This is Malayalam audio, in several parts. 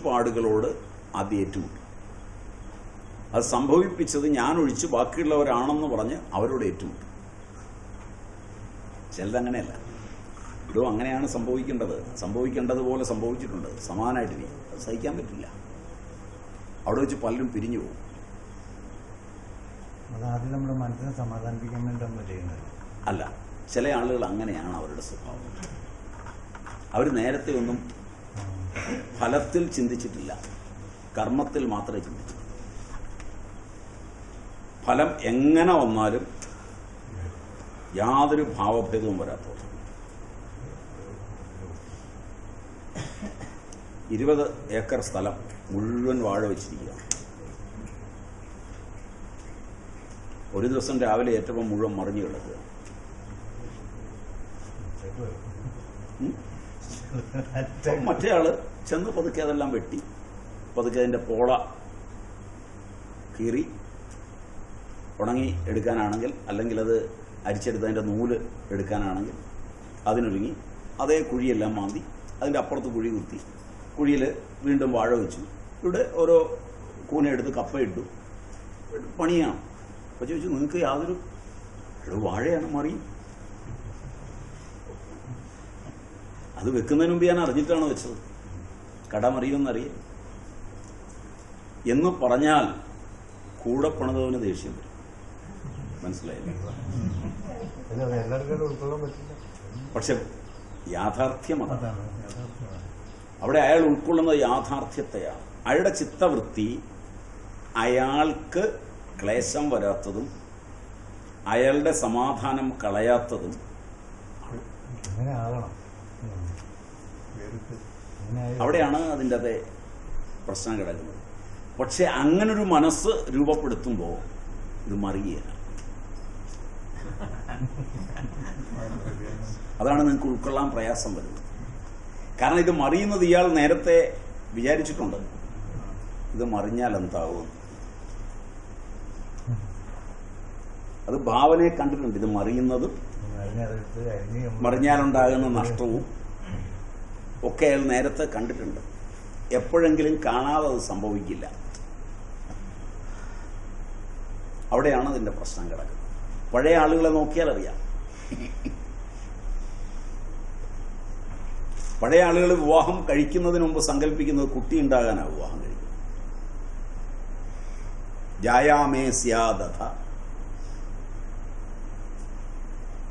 ചുറ്റുപാടുകളോട് ആദ്യം ഏറ്റുമുട്ടും. അത് സംഭവിപ്പിച്ചത് ഞാനൊഴിച്ച് ബാക്കിയുള്ളവരാണെന്ന് പറഞ്ഞ് അവരോട് ഏറ്റുമുട്ടും. ചിലതങ്ങനെയല്ല. ഇതോ അങ്ങനെയാണ് സംഭവിക്കേണ്ടതുപോലെ സംഭവിച്ചിട്ടുണ്ട്. സമാനമായിട്ടില്ല. അത് സഹിക്കാൻ പറ്റില്ല. അവിടെ വെച്ച് പലരും പിരിഞ്ഞു പോകും. അതാദ്യം നമ്മുടെ മനസ്സിനെ സമാധാനിപ്പിക്കാൻ വേണ്ടി നമ്മൾ ചെയ്യുന്നത് അല്ല. ചില ആളുകൾ അങ്ങനെയാണ് അവരുടെ സ്വഭാവം. അവർ നേരത്തെ ഒന്നും ഫലത്തിൽ ചിന്തിച്ചിട്ടില്ല, കർമ്മത്തിൽ മാത്രമേ ചിന്തിച്ചിട്ടുള്ളൂ. ഫലം എങ്ങനെ വന്നാലും യാതൊരു ഭാവഭേദവും വരാത്തവർ. 20 ഏക്കർ സ്ഥലം മുഴുവൻ വാഴ വെച്ചിരിക്കുകയാണ്. ഒരു ദിവസം രാവിലെ ഏറ്റവും മുഴുവൻ മറിഞ്ഞു കിടക്കുക. മറ്റേ ആള് ചെന്ന് പതുക്കെ അതെല്ലാം വെട്ടി, പതുക്കെ അതിൻ്റെ പോള കീറി ഉണങ്ങി എടുക്കാനാണെങ്കിൽ, അല്ലെങ്കിൽ അത് അരിച്ചെടുത്ത് അതിൻ്റെ നൂല് എടുക്കാനാണെങ്കിൽ അതിനൊരുങ്ങി അതേ കുഴിയെല്ലാം മാന്തി അതിൻ്റെ അപ്പുറത്ത് കുഴി കുത്തി കുഴിയിൽ വീണ്ടും വാഴ വെച്ചു. ഇവിടെ ഓരോ കൂനെടുത്ത് കപ്പയിട്ടു. പണിയാണ്. അപ്പോൾ ചോദിച്ചു, നിങ്ങൾക്ക് യാതൊരു വാഴയാണ് മറി? അത് വെക്കുന്നതിന് മുമ്പ് ഞാൻ അറിഞ്ഞിട്ടാണ് വെച്ചത്, കട മറിയുമെന്നറിയാം എന്ന് പറഞ്ഞാൽ കൂടെ പണിതവന് ദേഷ്യം വരും. മനസ്സിലായില്ലേ? പക്ഷെ യാഥാർത്ഥ്യം അതാണ്. അവിടെ അയാൾ ഉൾക്കൊള്ളുന്നത് യാഥാർത്ഥ്യത്തെയാണ്. അയാളുടെ ചിത്തവൃത്തി അയാൾക്ക് ക്ലേശം വരാത്തതും അയാളുടെ സമാധാനം കളയാത്തതും. അവിടെയാണ് അതിൻ്റെ അതേ പ്രശ്നം കിടക്കുന്നത്. പക്ഷെ അങ്ങനൊരു മനസ്സ് രൂപപ്പെടുത്തുമ്പോൾ ഇത് മറിയുകയില്ല. അതാണ് നിങ്ങൾക്ക് ഉൾക്കൊള്ളാൻ പ്രയാസം വരുന്നത്. കാരണം ഇത് മറിയുന്നത് ഇയാൾ നേരത്തെ വിചാരിച്ചിട്ടുണ്ട്, ഇത് മറിഞ്ഞാൽ എന്താവും. അത് ഭാവനയെ കണ്ടിട്ടുണ്ട്. ഇത് മറിയുന്നതും മറിഞ്ഞാലുണ്ടാകുന്ന നഷ്ടവും ഒക്കെ അയാൾ നേരത്തെ കണ്ടിട്ടുണ്ട്. എപ്പോഴെങ്കിലും കാണാതെ അത് സംഭവിക്കില്ല. അവിടെയാണ് അതിൻ്റെ പ്രശ്നം കിടക്കുന്നത്. പഴയ ആളുകളെ നോക്കിയാൽ അറിയാം. പഴയ ആളുകൾ വിവാഹം കഴിക്കുന്നതിന് മുമ്പ് സങ്കല്പിക്കുന്നത് കുട്ടി ഉണ്ടാകാനാണ് വിവാഹം കഴിക്കുന്നത്. ജായാമേ സ്യാദഥ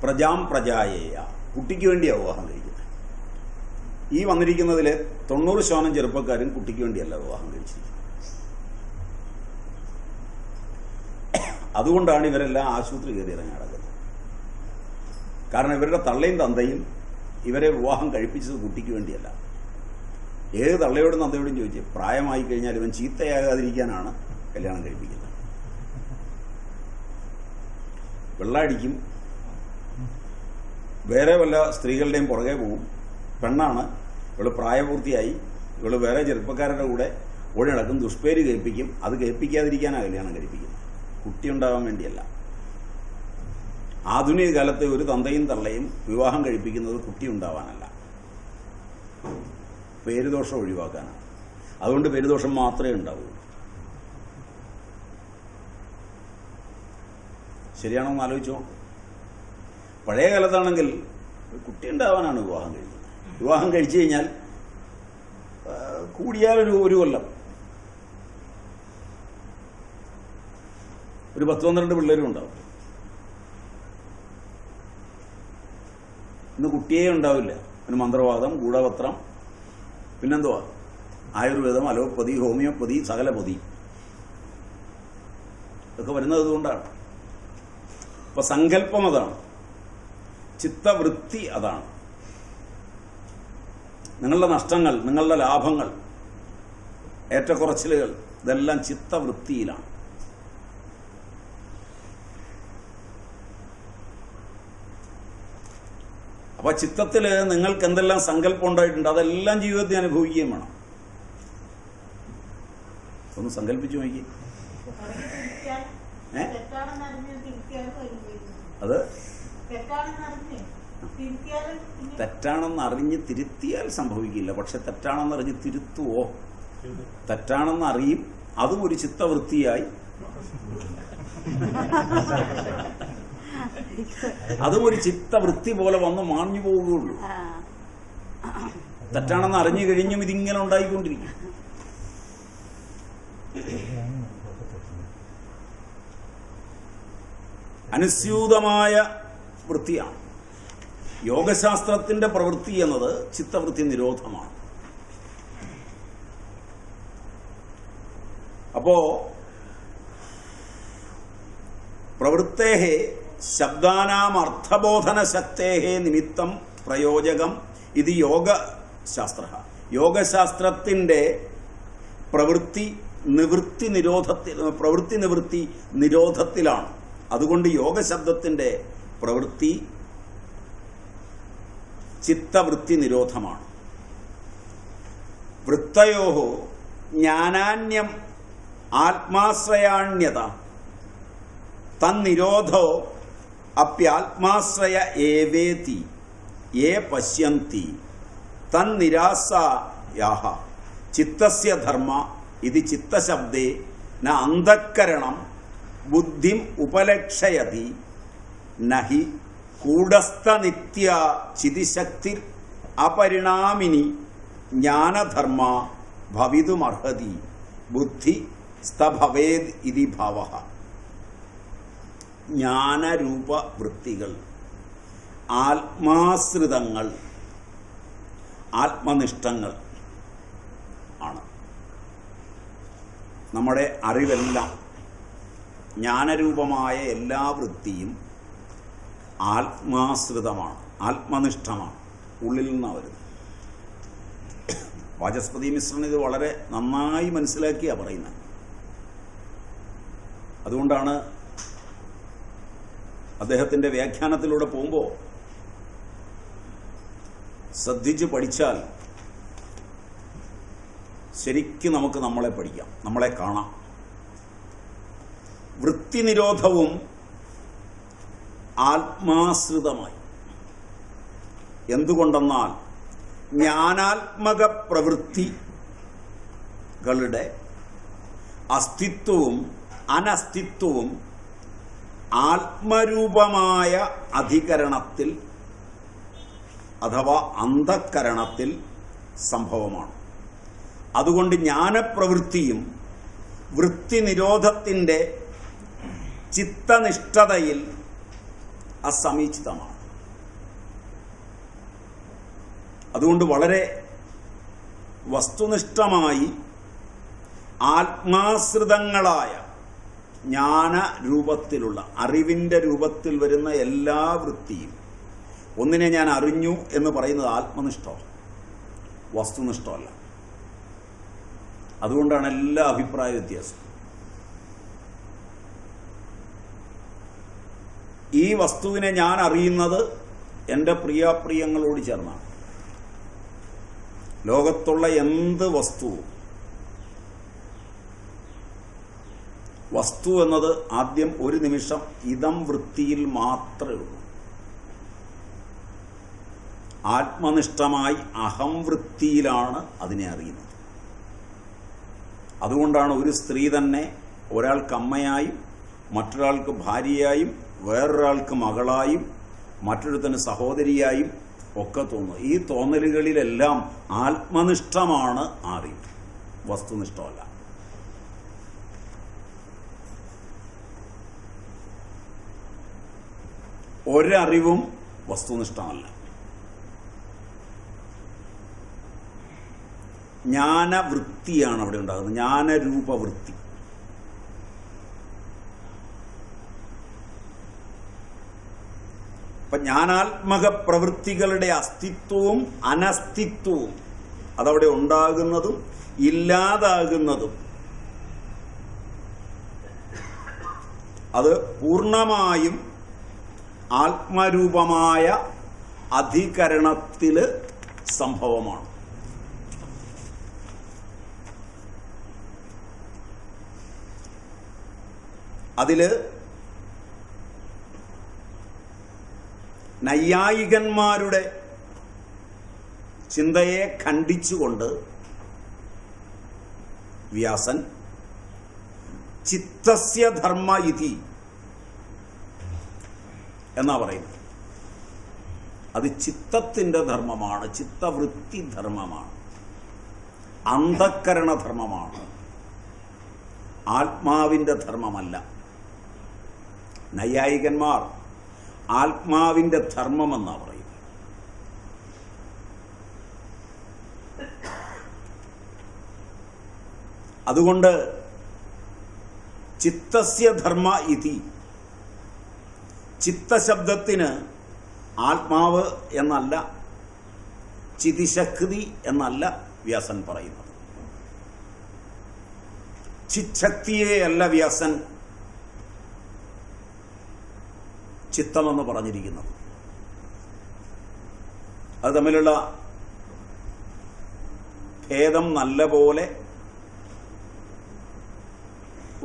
പ്രജാം പ്രജായേയ, കുട്ടിക്ക് വേണ്ടിയാണ് വിവാഹം കഴിക്കുന്നത്. ഈ വന്നിരിക്കുന്നതിൽ 90% ചെറുപ്പക്കാരും കുട്ടിക്ക് വേണ്ടിയല്ല വിവാഹം കഴിച്ചിരിക്കുന്നത്. അതുകൊണ്ടാണ് ഇവരെല്ലാം ആശുപത്രി കയറി ഇറങ്ങി നടക്കുന്നത്. കാരണം ഇവരുടെ തള്ളയും തന്തയും ഇവരെ വിവാഹം കഴിപ്പിച്ചത് കുട്ടിക്ക് വേണ്ടിയല്ല. ഏത് തള്ളയോടും തന്തയോടും ചോദിച്ച്, പ്രായമായി കഴിഞ്ഞാൽ ഇവൻ ചീത്തയാകാതിരിക്കാനാണ് കല്യാണം കഴിപ്പിക്കുന്നത്. വെള്ളമടിക്കും, വേറെ വല്ല സ്ത്രീകളുടെയും പുറകെ പോകും. പെണ്ണാണ്, ഇവള് പ്രായപൂർത്തിയായി, ഇവള് വേറെ ചെറുപ്പക്കാരുടെ കൂടെ ഓടി നടക്കും, ദുഷ്പേര് കേൾപ്പിക്കും. അത് കേൾപ്പിക്കാതിരിക്കാനാണ് കല്യാണം കഴിപ്പിക്കുന്നത്, കുട്ടി ഉണ്ടാകാൻ വേണ്ടിയല്ല. ആധുനിക കാലത്തെ ഒരു തന്തയും തള്ളയും വിവാഹം കഴിപ്പിക്കുന്നത് കുട്ടി ഉണ്ടാവാനല്ല, പേരുദോഷം ഒഴിവാക്കാനാണ്. അതുകൊണ്ട് പേരുദോഷം മാത്രമേ ഉണ്ടാവൂ. ശരിയാണോ എന്ന് ആലോചിച്ചോ. പഴയ കാലത്താണെങ്കിൽ കുട്ടി ഉണ്ടാവാനാണ് വിവാഹം കഴിക്കുന്നത്. വിവാഹം കഴിച്ചു കഴിഞ്ഞാൽ കൂടിയാൽ ഒരു കൊല്ലം ഒരു 10-12 പിള്ളേരും ഉണ്ടാവും. ഇന്ന് കുട്ടിയേ ഉണ്ടാവില്ല. പിന്നെ മന്ത്രവാദം, ഗൂഢപത്രം, പിന്നെന്തുവാ, ആയുർവേദം, അലോപ്പതി, ഹോമിയോപ്പതി, സകല പൊതി ഇതൊക്കെ വരുന്നത് അതുകൊണ്ടാണ്. അപ്പൊ സങ്കല്പം അതാണ്, ചിത്തവൃത്തി അതാണ്. നിങ്ങളുടെ നഷ്ടങ്ങൾ, നിങ്ങളുടെ ലാഭങ്ങൾ, ഏറ്റക്കുറച്ചിലുകൾ, ഇതെല്ലാം ചിത്തവൃത്തിയിലാണ്. അപ്പൊ ചിത്തത്തിൽ നിങ്ങൾക്ക് എന്തെല്ലാം സങ്കല്പം ഉണ്ടായിട്ടുണ്ട് അതെല്ലാം ജീവിതത്തിൽ അനുഭവിക്കുകയും വേണം. ഒന്ന് സങ്കല്പിച്ചു നോക്കി. അത് തെറ്റാണെന്ന് അറിഞ്ഞ് തിരുത്തിയാൽ സംഭവിക്കില്ല. പക്ഷെ തെറ്റാണെന്ന് അറിഞ്ഞ് തിരുത്തുവോ തെറ്റാണെന്ന് അറിയും, അതും ഒരു ചിത്തവൃത്തിയായി, അതും ഒരു ചിത്തവൃത്തി പോലെ വന്ന് മാഞ്ഞു പോവുകയുള്ളൂ. തെറ്റാണെന്ന് അറിഞ്ഞു കഴിഞ്ഞും ഇതിങ്ങനെ ഉണ്ടായിക്കൊണ്ടിരിക്കും. അനുസ്യൂതമായ വൃത്തിയാണ്. യോഗശാസ്ത്രത്തിന്റെ പ്രവൃത്തി എന്നത് ചിത്തവൃത്തി നിരോധമാണ്. അപ്പോ പ്രവൃത്തേഹ ശബ്ദാനാം അർത്ഥബോധന ശക്തേഹ നിമിത്തം പ്രയോജകം ഇത് യോഗശാസ്ത്ര. യോഗശാസ്ത്രത്തിന്റെ പ്രവൃത്തി നിവൃത്തി നിരോധത്തിലാണ്. അതുകൊണ്ട് യോഗശബ്ദത്തിന്റെ പ്രവൃത്തി ചിത്തവൃത്തി നിരോധമാണ്. വൃത്തയോഹോ ജ്ഞാനാന്യം ആത്മാശ്രയാണ്യത തന്നിരോധോ അപ്യാത്മാശ്രയ ഏവേതി യേ പശ്യന്തി തന്നിരാസായാഹ ചിത്തസ്യ ധർമ്മ ഇത് ചിത്തശബ്ദേ ന അന്ധഃകരണം ബുദ്ധിം ഉപലക്ഷയതി നഹി കൂടസ്ഥനിത്യ ചിതിശക്തിർ അപരിണാമിനി ജ്ഞാനധർമ്മ ഭവിതുമർഹതി ബുദ്ധി സ്തഭവേദ് ഇതി ഭാവഃ. ജ്ഞാനരൂപ വൃത്തികൾ, ആത്മാശ്രിതങ്ങൾ, ആത്മനിഷ്ഠങ്ങൾ ആണ്. നമ്മുടെ അറിവെല്ലാം ജ്ഞാനരൂപമായ എല്ലാ വൃത്തിയും ആത്മാശ്രിതമാണ്, ആത്മനിഷ്ഠമാണ്, ഉള്ളിൽ നിന്നാണ് വരുന്നത്. വാചസ്പതി മിശ്രൻ ഇത് വളരെ നന്നായി മനസ്സിലാക്കിയാണ് പറയുന്നത്. അതുകൊണ്ടാണ് അദ്ദേഹത്തിൻ്റെ വ്യാഖ്യാനത്തിലൂടെ പോകുമ്പോൾ ശ്രദ്ധിച്ച് പഠിച്ചാൽ ശരിക്കും നമുക്ക് നമ്മളെ പഠിക്കാം, നമ്മളെ കാണാം. വൃത്തി നിരോധവും ആത്മാശ്രിതമായി. എന്തുകൊണ്ടെന്നാൽ ജ്ഞാനാത്മക പ്രവൃത്തികളുടെ അസ്തിത്വവും അനസ്തിത്വവും ആത്മരൂപമായ അധികരണത്തിൽ അഥവാ അന്ധഃകരണത്തിൽ സംഭവമാണ്. അതുകൊണ്ട് ജ്ഞാനപ്രവൃത്തിയും വൃത്തി നിരോധത്തിൻ്റെ ചിത്തനിഷ്ഠതയിൽ അസമീചിതമാണ്. അതുകൊണ്ട് വളരെ വസ്തുനിഷ്ഠമായി ആത്മാശ്രിതങ്ങളായ ജ്ഞാനരൂപത്തിലുള്ള അറിവിൻ്റെ രൂപത്തിൽ വരുന്ന എല്ലാ വൃത്തിയും, ഒന്നിനെ ഞാൻ അറിഞ്ഞു എന്ന് പറയുന്നത് ആത്മനിഷ്ഠമാണ്, വസ്തുനിഷ്ഠമല്ല. അതുകൊണ്ടാണ് എല്ലാ അഭിപ്രായ വ്യത്യാസം. ഈ വസ്തുവിനെ ഞാൻ അറിയുന്നത് എൻ്റെ പ്രിയാപ്രിയങ്ങളോട് ചേർന്നാണ്. ലോകത്തുള്ള എന്ത് വസ്തുവും, വസ്തു എന്നത് ആദ്യം ഒരു നിമിഷം ഇതം വൃത്തിയിൽ മാത്രമേ ഉള്ളൂ. ആത്മനിഷ്ഠമായി അഹം വൃത്തിയിലാണ് അതിനെ അറിയുന്നത്. അതുകൊണ്ടാണ് ഒരു സ്ത്രീ തന്നെ ഒരാൾക്ക് അമ്മയായും മറ്റൊരാൾക്ക് ഭാര്യയായും വേറൊരാൾക്ക് മകളായും മറ്റൊരുത്തന് സഹോദരിയായും ഒക്കെ തോന്നുന്നു. ഈ തോന്നലുകളിലെല്ലാം ആത്മനിഷ്ഠമാണ് അറിവ്, വസ്തുനിഷ്ഠമല്ല. ഒരറിവും വസ്തുനിഷ്ഠമല്ല. ജ്ഞാനവൃത്തിയാണ് അവിടെ ഉണ്ടാകുന്നത്, ജ്ഞാനരൂപവൃത്തി. അപ്പൊ ജ്ഞാനാത്മക പ്രവൃത്തികളുടെ അസ്തിത്വവും അനസ്തിത്വവും അതവിടെ ഉണ്ടാകുന്നതും ഇല്ലാതാകുന്നതും അത് പൂർണ്ണമായും ആത്മരൂപമായ അധികരണത്തില് സംഭവമാണ്. അതില് നൈയായികന്മാരുടെ ചിന്തയെ ഖണ്ഡിച്ചുകൊണ്ട് വ്യാസൻ ചിത്തസ്യ ധർമ്മ ഇതി എന്നാ പറയുന്നത്. അത് ചിത്തത്തിന്റെ ധർമ്മമാണ്, ചിത്തവൃത്തി ധർമ്മമാണ്, അന്ധക്കരണ ധർമ്മമാണ്, ആത്മാവിന്റെ ധർമ്മമല്ല. നൈയായികന്മാർ ആത്മാവിന്റെ ധർമ്മമെന്നാ പറയുന്നത്. അതുകൊണ്ട് ചിത്തസ്യ ധർമ്മ ഇതി, ചിത്തശബ്ദത്തിന് ആത്മാവ് എന്നല്ല, ചിതിശക്തി എന്നല്ല വ്യാസൻ പറയുന്നത്. ചിച്ഛക്തിയെയല്ല വ്യാസൻ ചിത്തമെന്ന് പറഞ്ഞിരിക്കുന്നത്. അത് തമ്മിലുള്ള ഭേദം നല്ലപോലെ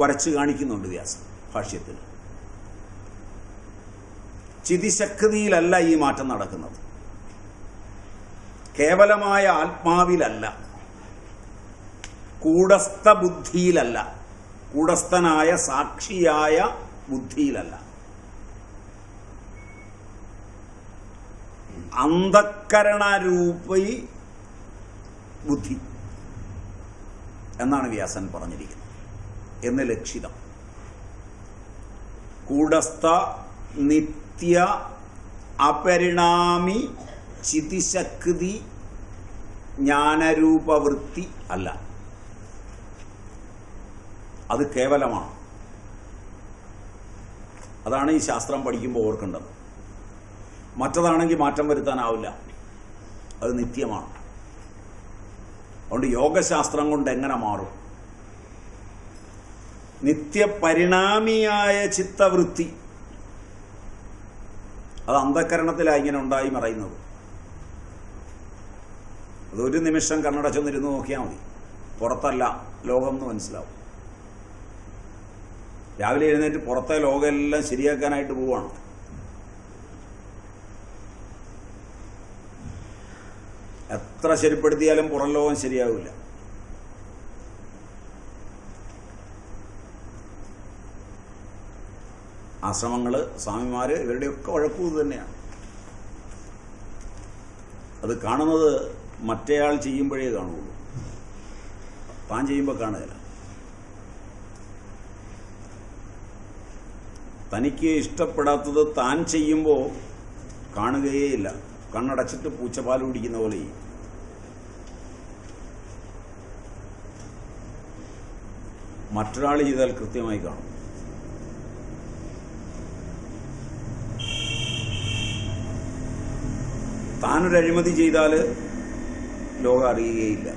വരച്ചു കാണിക്കുന്നുണ്ട് വ്യാസൻ ഭാഷ്യത്തിൽ. ചിതിശക്തിയിലല്ല ഈ മാറ്റം നടക്കുന്നത്, കേവലമായ ആത്മാവിലല്ല, കൂടസ്ഥ ബുദ്ധിയിലല്ല, കൂടസ്ഥനായ സാക്ഷിയായ ബുദ്ധിയിലല്ല, അന്ധക്കരണരൂപി ബുദ്ധി എന്നാണ് വ്യാസൻ പറഞ്ഞിരിക്കുന്നത് എന്ന് ലക്ഷിതം. കൂടസ്ഥ നിത്യ അപരിണാമി ചിതിശക്തി ജ്ഞാനരൂപവൃത്തി അല്ല, അത് കേവലമാണ്. അതാണ് ഈ ശാസ്ത്രം പഠിക്കുമ്പോൾ ഓർക്കേണ്ടത്. മറ്റതാണെങ്കിൽ മാറ്റം വരുത്താനാവില്ല, അത് നിത്യമാണ്. അതുകൊണ്ട് യോഗശാസ്ത്രം കൊണ്ട് എങ്ങനെ മാറും? നിത്യപരിണാമിയായ ചിത്തവൃത്തി അത് അന്ധക്കരണത്തിലാണ് ഇങ്ങനെ ഉണ്ടായി മറയുന്നത്. അതൊരു നിമിഷം കണ്ണടച്ചൊന്നിരുന്ന് നോക്കിയാൽ മതി, പുറത്തല്ല ലോകം എന്ന് മനസ്സിലാവും. രാവിലെ എഴുന്നേറ്റ് പുറത്തെ ലോകമെല്ലാം ശരിയാക്കാനായിട്ട് പോവാണ്. എത്ര ശരിപ്പെടുത്തിയാലും പുറം ലോകം ശരിയാവില്ല. ആശ്രമങ്ങള്, സ്വാമിമാര്, ഇവരുടെയൊക്കെ വഴക്കൂത് തന്നെയാണ്. അത് കാണുന്നത് മറ്റേയാൾ ചെയ്യുമ്പോഴേ കാണുകയുള്ളൂ, താൻ ചെയ്യുമ്പോൾ കാണുകയില്ല. തനിക്ക് ഇഷ്ടപ്പെടാത്തത് താൻ ചെയ്യുമ്പോൾ കാണുകയേ ഇല്ല. കണ്ണടച്ചിട്ട് പൂച്ചപ്പാൽ കുടിക്കുന്ന പോലെ ചെയ്യും. മറ്റൊരാൾ ചെയ്താൽ കൃത്യമായി കാണും. താനൊരു അഴിമതി ചെയ്താൽ ലോകം അറിയുകയില്ല.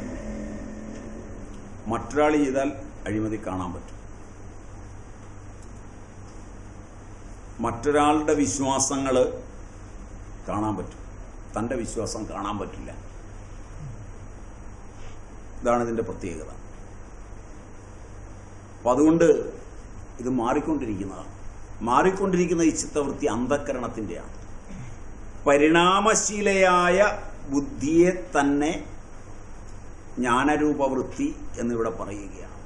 മറ്റൊരാൾ ചെയ്താൽ അഴിമതി കാണാൻ പറ്റും. മറ്റൊരാളുടെ വിശ്വാസങ്ങൾ കാണാൻ പറ്റും, തൻ്റെ വിശ്വാസം കാണാൻ പറ്റില്ല. ഇതാണ് ഇതിൻ്റെ പ്രത്യേകത. അപ്പം അതുകൊണ്ട് ഇത് മാറിക്കൊണ്ടിരിക്കുന്നതാണ്. മാറിക്കൊണ്ടിരിക്കുന്ന ഈ ചിത്തവൃത്തി അന്ധക്കരണത്തിൻ്റെയാണ്. പരിണാമശീലയായ ബുദ്ധിയെ തന്നെ ജ്ഞാനരൂപവൃത്തി എന്നിവിടെ പറയുകയാണ്.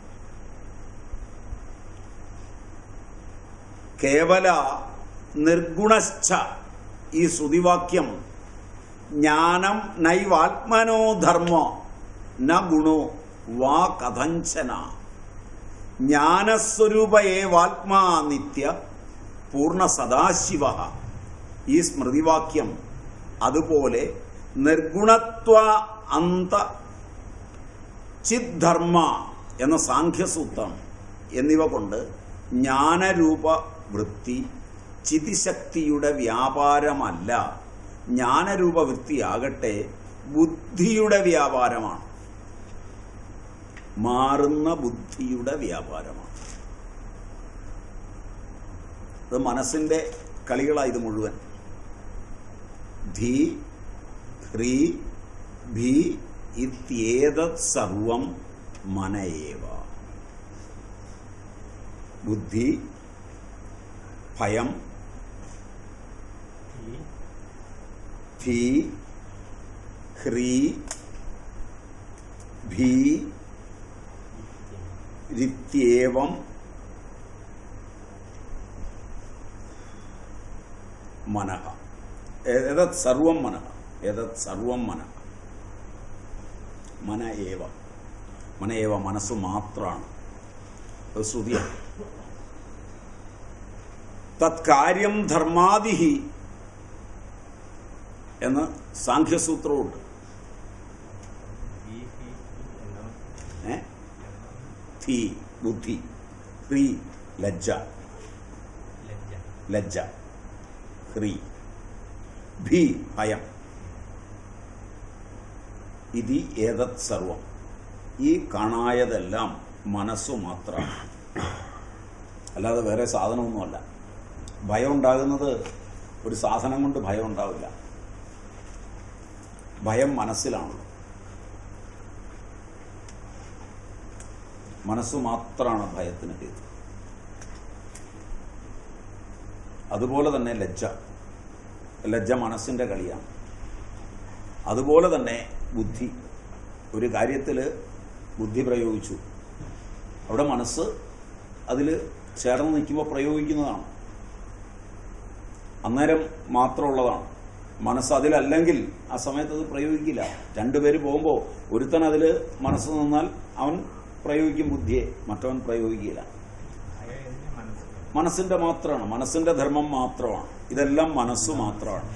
കേവല നിർഗുണശ്ച, ഈ ശ്രുതിവാക്യം ജ്ഞാനം നൈവാത്മനോ ധർമ്മ ന ഗുണോ വാ കഥഞ്ചന ജ്ഞാനസ്വരൂപ ഏവാത്മാ നിത്യ പൂർണ്ണ സദാശിവ. ഈ സ്മൃതിവാക്യം അതുപോലെ നിർഗുണത്വ അന്ത ചിദ്ധർമ്മ എന്ന സാഖ്യസൂത്രം എന്നിവ കൊണ്ട് ജ്ഞാനരൂപ വൃത്തി ചിതിശക്തിയുടെ വ്യാപാരമല്ല, ജ്ഞാനരൂപ വൃത്തിയാകട്ടെ ബുദ്ധിയുടെ വ്യാപാരമാണ്, മാറുന്ന ബുദ്ധിയുടെ വ്യാപാരമാണ്. ഇത് മനസ്സിൻ്റെ കളികളാണ് ഇത് മുഴുവൻ. ധീ ഹ്രീ ഭീ ഇത്യേതത് സർവം മനയേവ. ബുദ്ധി, ഭയം, ധീ ഹ്രീ ഭീ രിത്യേവം മനഃ. ഏതത് സർവം മനഃ, ഏതത് സർവം മനഃ, മന ഏവ, മന ഏവ, മനസ്സ് മാത്രമാണ്. അത് ശ്രുതിയാണ്. തത്കാര്യം ധർമാദിഹി എന്ന് സാഖ്യസൂത്രമുണ്ട്. ധീ ബുദ്ധി, ഹ്രീ ലജ്ജ, ലജ്ജ, ഹ്രീ, ഭീ ഭയം, ഇതി ഏതത് സർവം. ഈ കാണായതെല്ലാം മനസ്സു മാത്രമാണ്, അല്ലാതെ വേറെ സാധനമൊന്നുമല്ല. ഭയം ഉണ്ടാകുന്നത് ഒരു സാധനം കൊണ്ട് ഭയം ഉണ്ടാവില്ല. ഭയം മനസ്സിലാണല്ലോ. മനസ്സ് മാത്രമാണ് ഭയത്തിന് ഹേതു. അതുപോലെ തന്നെ ലജ്ജ, ലജ്ജ മനസ്സിന്റെ കളിയാണ്. അതുപോലെ തന്നെ ബുദ്ധി, ഒരു കാര്യത്തിൽ ബുദ്ധി പ്രയോഗിച്ചു, അവിടെ മനസ്സ് അതിൽ ചേർന്ന് നിൽക്കുമ്പോൾ പ്രയോഗിക്കുന്നതാണ്, അന്നേരം മാത്രമുള്ളതാണ്. മനസ്സ് അതിലല്ലെങ്കിൽ ആ സമയത്ത് അത് പ്രയോഗിക്കില്ല. രണ്ടുപേര് പോകുമ്പോൾ ഒരുത്തൻ അതിൽ മനസ്സ് നിന്നാൽ അവൻ പ്രയോഗിക്കും ബുദ്ധിയെ, മറ്റവൻ പ്രയോഗിക്കില്ല. മനസ്സിന്റെ മാത്രമാണ്, മനസ്സിന്റെ ധർമ്മം മാത്രമാണ്. ഇതെല്ലാം മനസ്സ് മാത്രമാണ്.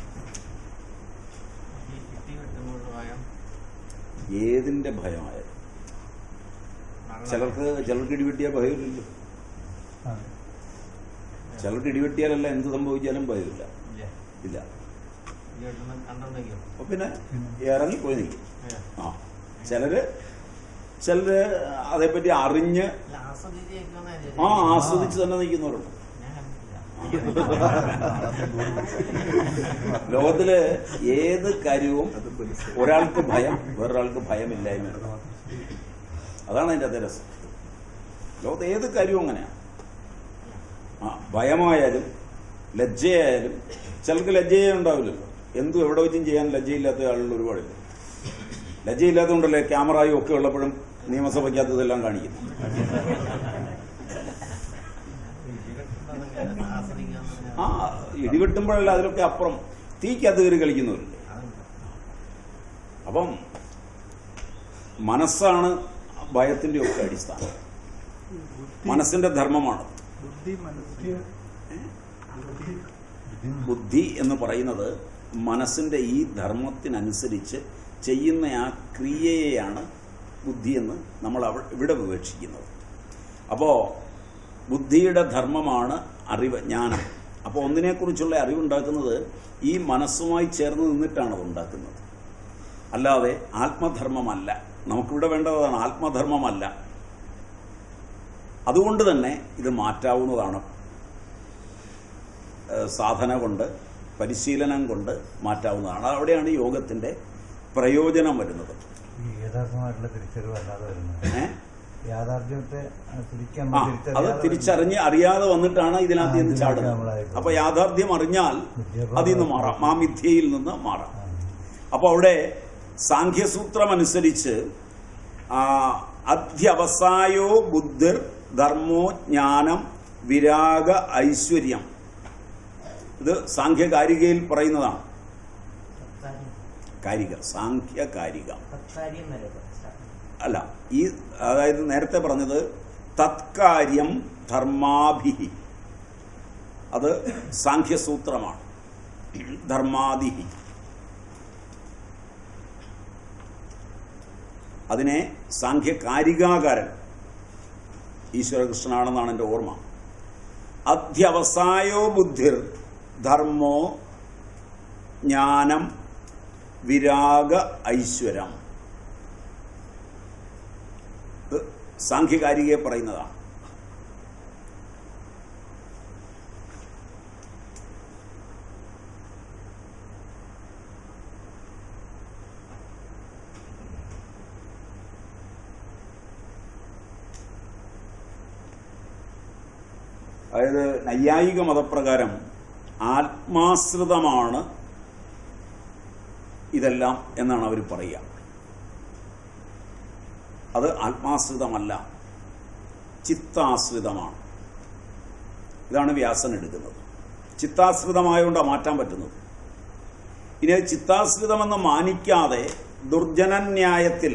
ഏതിന്റെ ഭയമായാലും ചിലർക്ക് ഇടിവെട്ടിയാൽ ഭയമില്ലല്ലോ. ചിലർക്ക് ഇടിവെട്ടിയാലല്ല എന്ത് സംഭവിച്ചാലും ഭയമില്ല. ഇല്ല. അപ്പൊ പിന്നെ ഇറങ്ങിപ്പോയി നിൽക്കും. ആ ചിലര് അതേപ്പറ്റി അറിഞ്ഞ് ആസ്വദിച്ച് തന്നെ നിൽക്കുന്നവരുണ്ട്. ലോകത്തില് ഏത് കാര്യവും ഒരാൾക്ക് ഭയം, വേറൊരാൾക്ക് ഭയമില്ലായ്മ. അതാണ് അതിന്റെ അതേ രസം. ലോകത്ത് ഏത് കാര്യവും അങ്ങനെയാണ്. ഭയമായാലും ലജ്ജയായാലും, ചിലർക്ക് ലജ്ജയേ ഉണ്ടാവില്ലല്ലോ. എന്തും എവിടെ വെച്ചും ചെയ്യാൻ ലജ്ജയില്ലാത്ത ആളുകൾ ഒരുപാടില്ല. ലജ്ജയില്ലാത്തതുകൊണ്ടല്ലേ ക്യാമറയും ഒക്കെ ഉള്ളപ്പോഴും നിയമസഭയ്ക്കകത്തതെല്ലാം കാണിക്കുന്നു. ഇടിവെട്ടുമ്പോഴല്ല, അതിലൊക്കെ അപ്പുറം തീക്കകത്ത് കയറി കളിക്കുന്നവരില്ലേ. അപ്പം മനസ്സാണ് ഭയത്തിന്റെ ഒക്കെ അടിസ്ഥാനം. മനസ്സിന്റെ ധർമ്മമാണ് ബുദ്ധി എന്ന് പറയുന്നത്. മനസ്സിന്റെ ഈ ധർമ്മത്തിനനുസരിച്ച് ചെയ്യുന്ന ആ ക്രിയയെയാണ് ബുദ്ധി എന്ന് നമ്മൾ ഇവിടെ വിവക്ഷിക്കുന്നത്. അപ്പോൾ ബുദ്ധിയുടെ ധർമ്മമാണ് അറിവ്, ജ്ഞാനം. അപ്പോൾ ഒന്നിനെക്കുറിച്ചുള്ള അറിവുണ്ടാക്കുന്നത് ഈ മനസ്സുമായി ചേർന്ന് നിന്നിട്ടാണ് അത് ഉണ്ടാക്കുന്നത്, അല്ലാതെ ആത്മധർമ്മമല്ല. നമുക്കിവിടെ വേണ്ടതാണ് ആത്മധർമ്മമല്ല. അതുകൊണ്ട് തന്നെ ഇത് മാറ്റാവുന്നതാണ്. സാധന കൊണ്ട്, പരിശീലനം കൊണ്ട് മാറ്റാവുന്നതാണ്. അവിടെയാണ് യോഗത്തിന്റെ പ്രയോജനം വരുന്നത്. യഥാർത്ഥമായിട്ടുള്ള തിരിച്ചറിവല്ലാതെ വരുന്നത് യാഥാർത്ഥ്യത്തെ അത് തിരിച്ചറിഞ്ഞ് അറിയാതെ വന്നിട്ടാണ് ഇതിനകത്ത് നിന്ന് ചാടുന്നത്. അപ്പൊ യാഥാർത്ഥ്യം അറിഞ്ഞാൽ അതിൽ നിന്ന് മാറാം, മാമിഥ്യയിൽ നിന്ന് മാറാം. അപ്പൊ അവിടെ സാഖ്യസൂത്രമനുസരിച്ച് അധ്യവസായോ ബുദ്ധിർ ധർമ്മോ ജ്ഞാനം വിരാഗ ഐശ്വര്യം. ഇത് സാഖ്യകാരികയിൽ പറയുന്നതാണ്. കാരിക, സാഖ്യകാരിക അല്ല. ഈ അതായത് നേരത്തെ പറഞ്ഞത് തത്കാര്യം ധർമാഭിഹി, അത് സാഖ്യസൂത്രമാണ്. ധർമാദിഹി, അതിനെ സാഖ്യകാരികാകാരൻ ഈശ്വരകൃഷ്ണനാണെന്നാണ് എൻ്റെ ഓർമ്മ. അധ്യവസായോ ബുദ്ധിർ ധർമ്മോ ജ്ഞാനം വിരാഗ ഐശ്വരം. സാഖ്യകാരികയെ പറയുന്നതാണ്. അതായത് നൈയായിക മതപ്രകാരം ആത്മാശ്രിതമാണ് ഇതെല്ലാം എന്നാണ് അവർ പറയുക. അത് ആത്മാശ്രിതമല്ല. ചിത്താശ്രിതമാണ്. ഇതാണ് വ്യാസൻ എടുക്കുന്നത്. ചിത്താശ്രിതമായതുകൊണ്ടാണ് മാറ്റാൻ പറ്റുന്നത്. ഇനി അത് ചിത്താശ്രിതമെന്ന് മാനിക്കാതെ ദുർജനന്യായത്തിൽ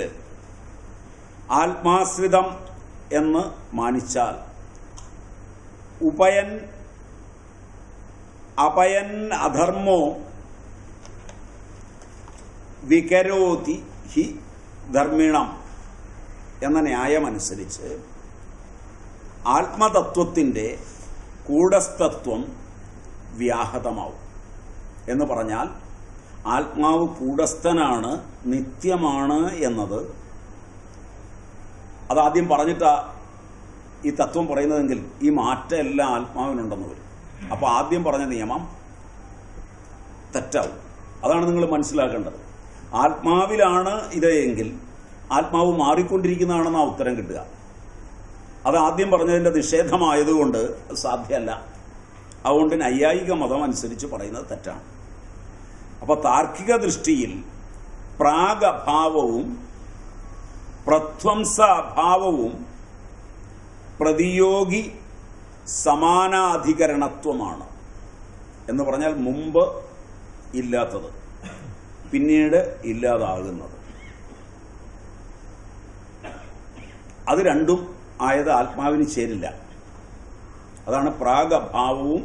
ആത്മാശ്രിതം എന്ന് മാനിച്ചാൽ ഉപയൻ അപയൻ അധർമ്മോ വികരോതി ഹി ധർമ്മിണം എന്ന ന്യായമനുസരിച്ച് ആത്മതത്വത്തിൻ്റെ കൂടസ്ഥത്വം വ്യാഹതമാവും. എന്ന് പറഞ്ഞാൽ ആത്മാവ് കൂടസ്ഥനാണ്, നിത്യമാണ് എന്നത് അതാദ്യം പറഞ്ഞിട്ടാ ഈ തത്വം പറയുന്നതെങ്കിൽ ഈ മാറ്റം എല്ലാം ആത്മാവിനുണ്ടെന്ന് വരും. അപ്പോൾ ആദ്യം പറഞ്ഞ നിയമം തെറ്റാവും. അതാണ് നിങ്ങൾ മനസ്സിലാക്കേണ്ടത്. ആത്മാവിലാണ് ഇത് എങ്കിൽ ആത്മാവ് മാറിക്കൊണ്ടിരിക്കുന്നതാണെന്നാണ് ഉത്തരം കിട്ടുക. അത് ആദ്യം പറഞ്ഞതിൻ്റെ നിഷേധമായതുകൊണ്ട് സാധ്യമല്ല. അതുകൊണ്ട് നൈയായിക മതം അനുസരിച്ച് പറയുന്നത് തെറ്റാണ്. അപ്പോൾ താർക്കിക ദൃഷ്ടിയിൽ പ്രാഗഭാവവും പ്രധ്വംസ അഭാവവും പ്രതിയോഗി സമാനാധികരണത്വമാണ്. എന്ന് പറഞ്ഞാൽ മുമ്പ് ഇല്ലാത്തത് പിന്നീട് ഇല്ലാതാകുന്നത്. അത് രണ്ടും ആയത് ആത്മാവിന് ചേരില്ല. അതാണ് പ്രാഗഭാവവും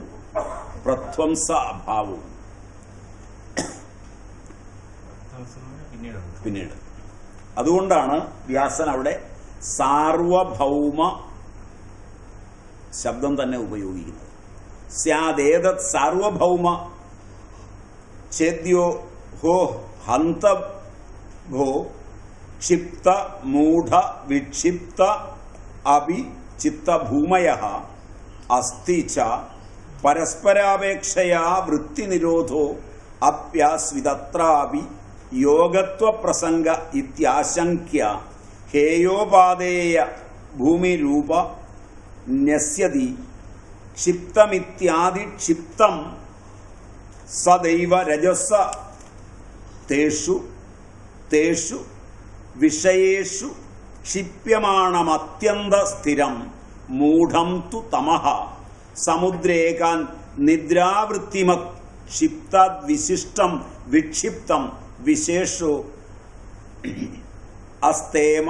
പ്രധ്വംസ അഭാവവും. പിന്നീട് അതുകൊണ്ടാണ് വ്യാസൻ അവിടെ സാർവഭൗമ ശബ്ദം തന്നെ ഉപയോഗിക്കുന്നത്. സ്യാദേതത് സാർവഭൗമ ചേദ്യോ ഹോ ഹന്തഭോ ക്ഷിപ്ത മൂഢ വിക്ഷിപ്ത അഭി ചിത്തഭൂമയഃ അസ്തി ച പരസ്പരാപേക്ഷയാ വൃത്തിനിരോധോ അപ്യാസ്വിതത്രാപി യോഗത്വപ്രസംഗ ഇത്യാശങ്ക്യ ഹേയോപാദേയ ഭൂമിരൂപ ന്യസ്യതി ക്ഷിപ്തമിത്യാദിക്ഷിപ്തം സദൈവ രജസ തേഷു തേഷു വിഷയേഷു ക്ഷിപ്യമാണമത്യന്ത സ്ഥിരം മൂഢം തു തമഃ സമുദ്രേകാൻ നിദ്രാവൃത്തിമത് ക്ഷിപ്താദ്വിശിഷ്ടം വിക്ഷിപ്തം വിശേഷോ അസ്തേമ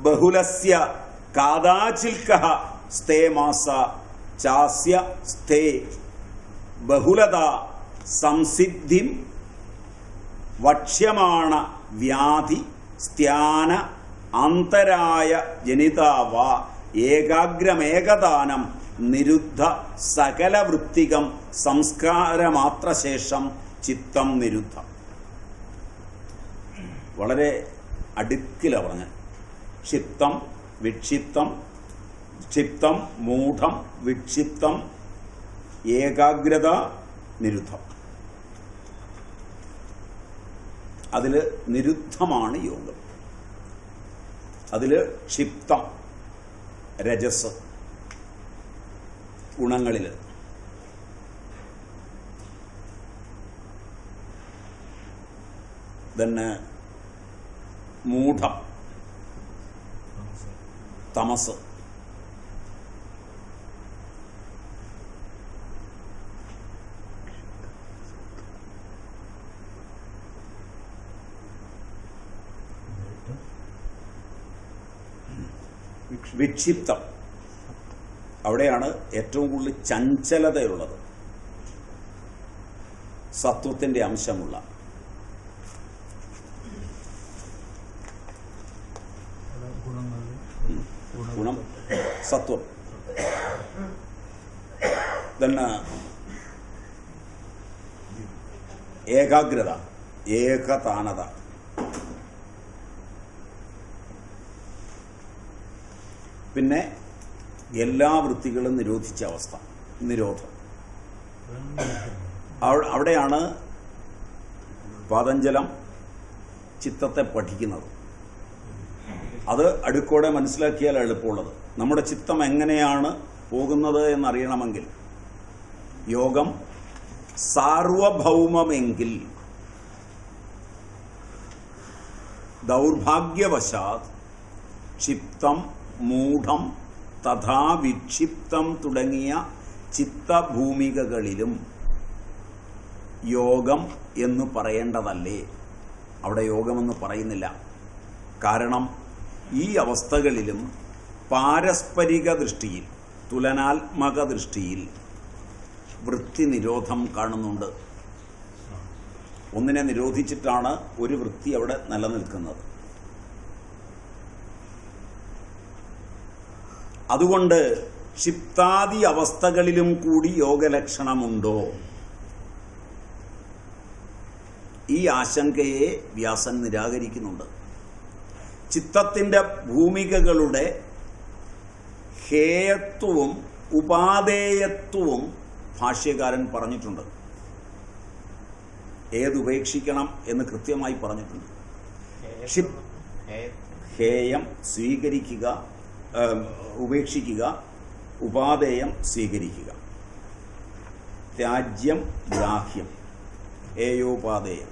ബഹുലസ്യ കാദാചിൽക്കഃ സ്തേമാസ ചാസ്യ സ്ഥേ ബഹുലത സംസിദ്ധിം വക്ഷ്യമാണ വ്യാധി സ്ത്യാന അന്തരായ ജനിതാവ ഏകാഗ്രമേകദാനം നിരുദ്ധ സകലവൃത്തികം സംസ്കാരമാത്രശേഷം ചിത്തം നിരുദ്ധം. വളരെ അടുക്കില പറഞ്ഞ ക്ഷിപ്തം വിക്ഷിപ്തം ക്ഷിപ്തം മൂഢം വിക്ഷിപ്തം ഏകാഗ്രത നിരുദ്ധം. അതിൽ നിരുദ്ധമാണ് യോഗം. അതിൽ ക്ഷിപ്തം രജസ് ഗുണങ്ങളിൽ, തന്നെ മൂഢം തമസ്, വിക്ഷിപ്തം. അവിടെയാണ് ഏറ്റവും കൂടുതൽ ചഞ്ചലതയുള്ളത്, സത്വത്തിന്റെ അംശമുള്ള. ഗുണം സത്വം. തന്നെ ഏകാഗ്രത, ഏകതാനത. പിന്നെ എല്ലാ വൃത്തികളും നിരോധിച്ച അവസ്ഥ, നിരോധം. അവിടെയാണ് പതഞ്ജലം ചിത്തത്തെ പഠിക്കുന്നത്. അത് അടുക്കോടെ മനസ്സിലാക്കിയാൽ എളുപ്പമുള്ളത്. നമ്മുടെ ചിത്തം എങ്ങനെയാണ് പോകുന്നത് എന്നറിയണമെങ്കിൽ യോഗം സാർവഭൗമമെങ്കിൽ ദൗർഭാഗ്യവശാത് ക്ഷിപ്തം മൂഢം തഥാ വിക്ഷിപ്തം തുടങ്ങിയ ചിത്തഭൂമികകളിലും യോഗം എന്ന് പറയേണ്ടതല്ലേ? അവിടെ യോഗമെന്ന് പറയുന്നില്ല. കാരണം ഈ അവസ്ഥകളിലും പാരസ്പരിക ദൃഷ്ടിയിൽ, തുലനാത്മക ദൃഷ്ടിയിൽ വൃത്തി നിരോധം കാണുന്നുണ്ട്. ഒന്നിനെ നിരോധിച്ചിട്ടാണ് ഒരു വൃത്തി അവിടെ നിലനിൽക്കുന്നത്. അതുകൊണ്ട് ക്ഷിപ്താദി അവസ്ഥകളിലും കൂടി യോഗലക്ഷണമുണ്ടോ? ഈ ആശങ്കയെ വ്യാസൻ നിരാകരിക്കുന്നുണ്ട്. ചിത്തത്തിൻ്റെ ഭൂമികകളുടെ ഹേയത്വവും ഉപാദേയത്വവും ഭാഷ്യകാരൻ പറഞ്ഞിട്ടുണ്ട്. ഏതുപേക്ഷിക്കണം എന്ന് കൃത്യമായി പറഞ്ഞിട്ടുണ്ട്. ഹേയം സ്വീകരിക്കുക, ഉപേക്ഷിക്കുക, ഉപാദേയം സ്വീകരിക്കുക. ത്യാജ്യം ഗ്രാഹ്യം, ഏയോപാദേയം.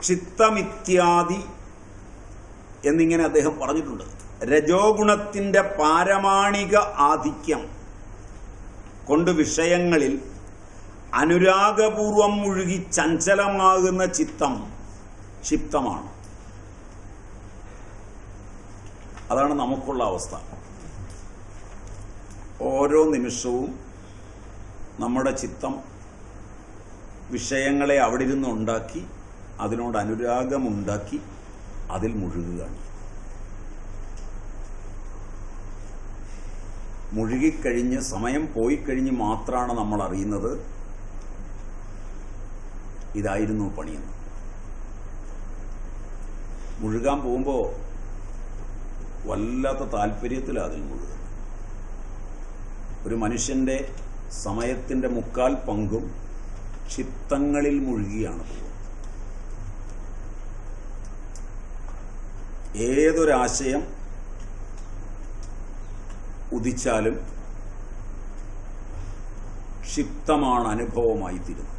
ക്ഷിത്തമിത്യാദി എന്നിങ്ങനെ അദ്ദേഹം പറഞ്ഞിട്ടുണ്ട്. രജോ ഗുണത്തിൻ്റെ പാരമാണിക ആധിക്യം കൊണ്ട് വിഷയങ്ങളിൽ അനുരാഗപൂർവം മുഴുകി ചഞ്ചലമാകുന്ന ചിത്തം ക്ഷിപ്തമാണ്. അതാണ് നമുക്കുള്ള അവസ്ഥ. ഓരോ നിമിഷവും നമ്മുടെ ചിത്തം വിഷയങ്ങളെ അവിടെ ഇരുന്ന് ഉണ്ടാക്കി, അതിനോട് അനുരാഗമുണ്ടാക്കി അതിൽ മുഴുകുകയാണ്. മുഴുകിക്കഴിഞ്ഞ് സമയം പോയിക്കഴിഞ്ഞ് മാത്രമാണ് നമ്മൾ അറിയുന്നത് ഇതായിരുന്നു പണിയെന്ന്. മുഴുകാൻ പോകുമ്പോൾ വല്ലാത്ത താല്പര്യത്തിലാണ് അതിൽ മുഴുകുന്നത്. ഒരു മനുഷ്യൻ്റെ സമയത്തിൻ്റെ 3/4 പങ്കും ക്ഷിപ്തങ്ങളിൽ മുഴുകിയാണ് പോകുന്നത്. ഏതൊരാശയം ഉദിച്ചാലും ക്ഷിപ്തമാണ് അനുഭവമായി തീരുന്നത്.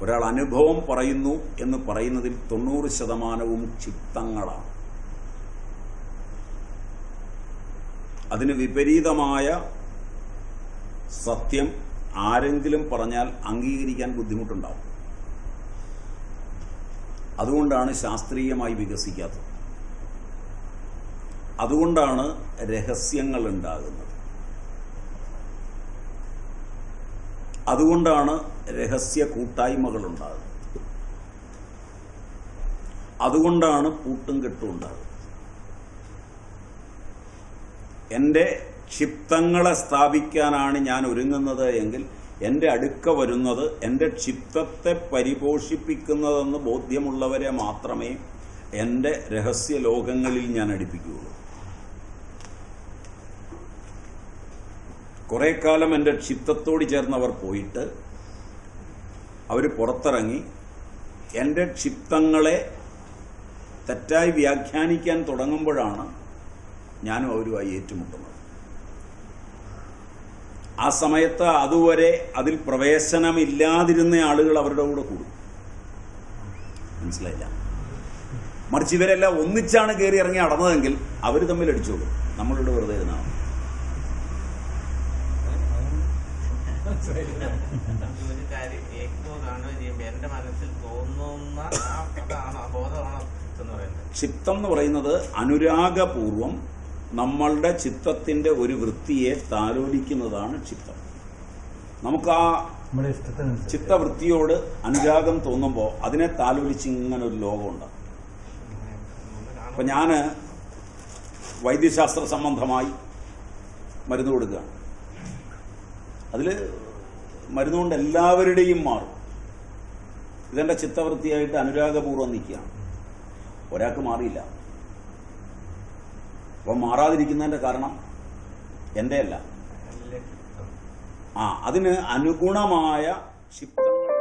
ഒരാൾ അനുഭവം പറയുന്നു എന്ന് പറയുന്നതിൽ 90% ക്ഷിപ്തങ്ങളാണ്. അതിന് വിപരീതമായ സത്യം ആരെങ്കിലും പറഞ്ഞാൽ അംഗീകരിക്കാൻ ബുദ്ധിമുട്ടുണ്ടാവും. അതുകൊണ്ടാണ് ശാസ്ത്രീയമായി വികസിക്കാത്തത്. അതുകൊണ്ടാണ് രഹസ്യങ്ങൾ ഉണ്ടാകുന്നത്. അതുകൊണ്ടാണ് രഹസ്യ കൂട്ടായ്മകൾ ഉണ്ടാകുന്നത്. അതുകൊണ്ടാണ് കൂട്ടും കെട്ടും ഉണ്ടാകുന്നത്. എൻ്റെ ക്ഷിപ്തങ്ങളെ സ്ഥാപിക്കാനാണ് ഞാൻ ഒരുങ്ങുന്നത് എങ്കിൽ എൻ്റെ അടുക്ക വരുന്നത് എൻ്റെ ക്ഷിപ്തത്തെ പരിപോഷിപ്പിക്കുന്നതെന്ന് ബോധ്യമുള്ളവരെ മാത്രമേ എൻ്റെ രഹസ്യ ലോകങ്ങളിൽ ഞാൻ അടുപ്പിക്കുകയുള്ളൂ. കുറേ കാലം എൻ്റെ ക്ഷിപ്തത്തോട് ചേർന്നവർ പോയിട്ട് അവർ പുറത്തിറങ്ങി എൻ്റെ ക്ഷിപ്തങ്ങളെ തെറ്റായി വ്യാഖ്യാനിക്കാൻ തുടങ്ങുമ്പോഴാണ് ഞാനും അവരുമായി ഏറ്റുമുട്ടുന്നത്. ആ സമയത്ത് അതുവരെ അതിൽ പ്രവേശനമില്ലാതിരുന്ന ആളുകൾ അവരുടെ കൂടെ കൂടും. മനസ്സിലായില്ല? മറിച്ച് ഇവരെല്ലാം ഒന്നിച്ചാണ് കയറി ഇറങ്ങി നടന്നതെങ്കിൽ അവർ തമ്മിൽ അടിച്ചോളും. നമ്മളിവിടെ വെറുതെ ഇരുന്നാണ്. ഒരു കാര്യം കാണുകയും ചെയ്യുമ്പോൾ എന്റെ മനസ്സിൽ തോന്നുന്ന ബോധമാണ് എന്ന് പറയുന്നത്. ക്ഷിപ്തം എന്ന് പറയുന്നത് അനുരാഗപൂർവം നമ്മളുടെ ചിത്തത്തിന്റെ ഒരു വൃത്തിയെ താലോലിക്കുന്നതാണ് ക്ഷിപ്തം. നമുക്ക് ആ ചിത്തവൃത്തിയോട് അനുരാഗം തോന്നുമ്പോൾ അതിനെ താലോലിച്ച് ഇങ്ങനെ ഒരു ലോകമുണ്ട്. അപ്പം ഞാൻ വൈദ്യശാസ്ത്ര സംബന്ധമായി മരുന്ന് കൊടുക്കുകയാണ്. അതിൽ മരുന്നുകൊണ്ട് എല്ലാവരുടെയും മാറും. ഇതെൻ്റെ ചിത്തവൃത്തിയായിട്ട് അനുരാഗപൂർവ്വം നിൽക്കുകയാണ്. ഒരാൾക്ക് മാറിയില്ല. അപ്പം മാറാതിരിക്കുന്നതിൻ്റെ കാരണം എൻ്റെ അല്ല, അതിന് അനുഗുണമായ ക്ഷിപ്തങ്ങൾ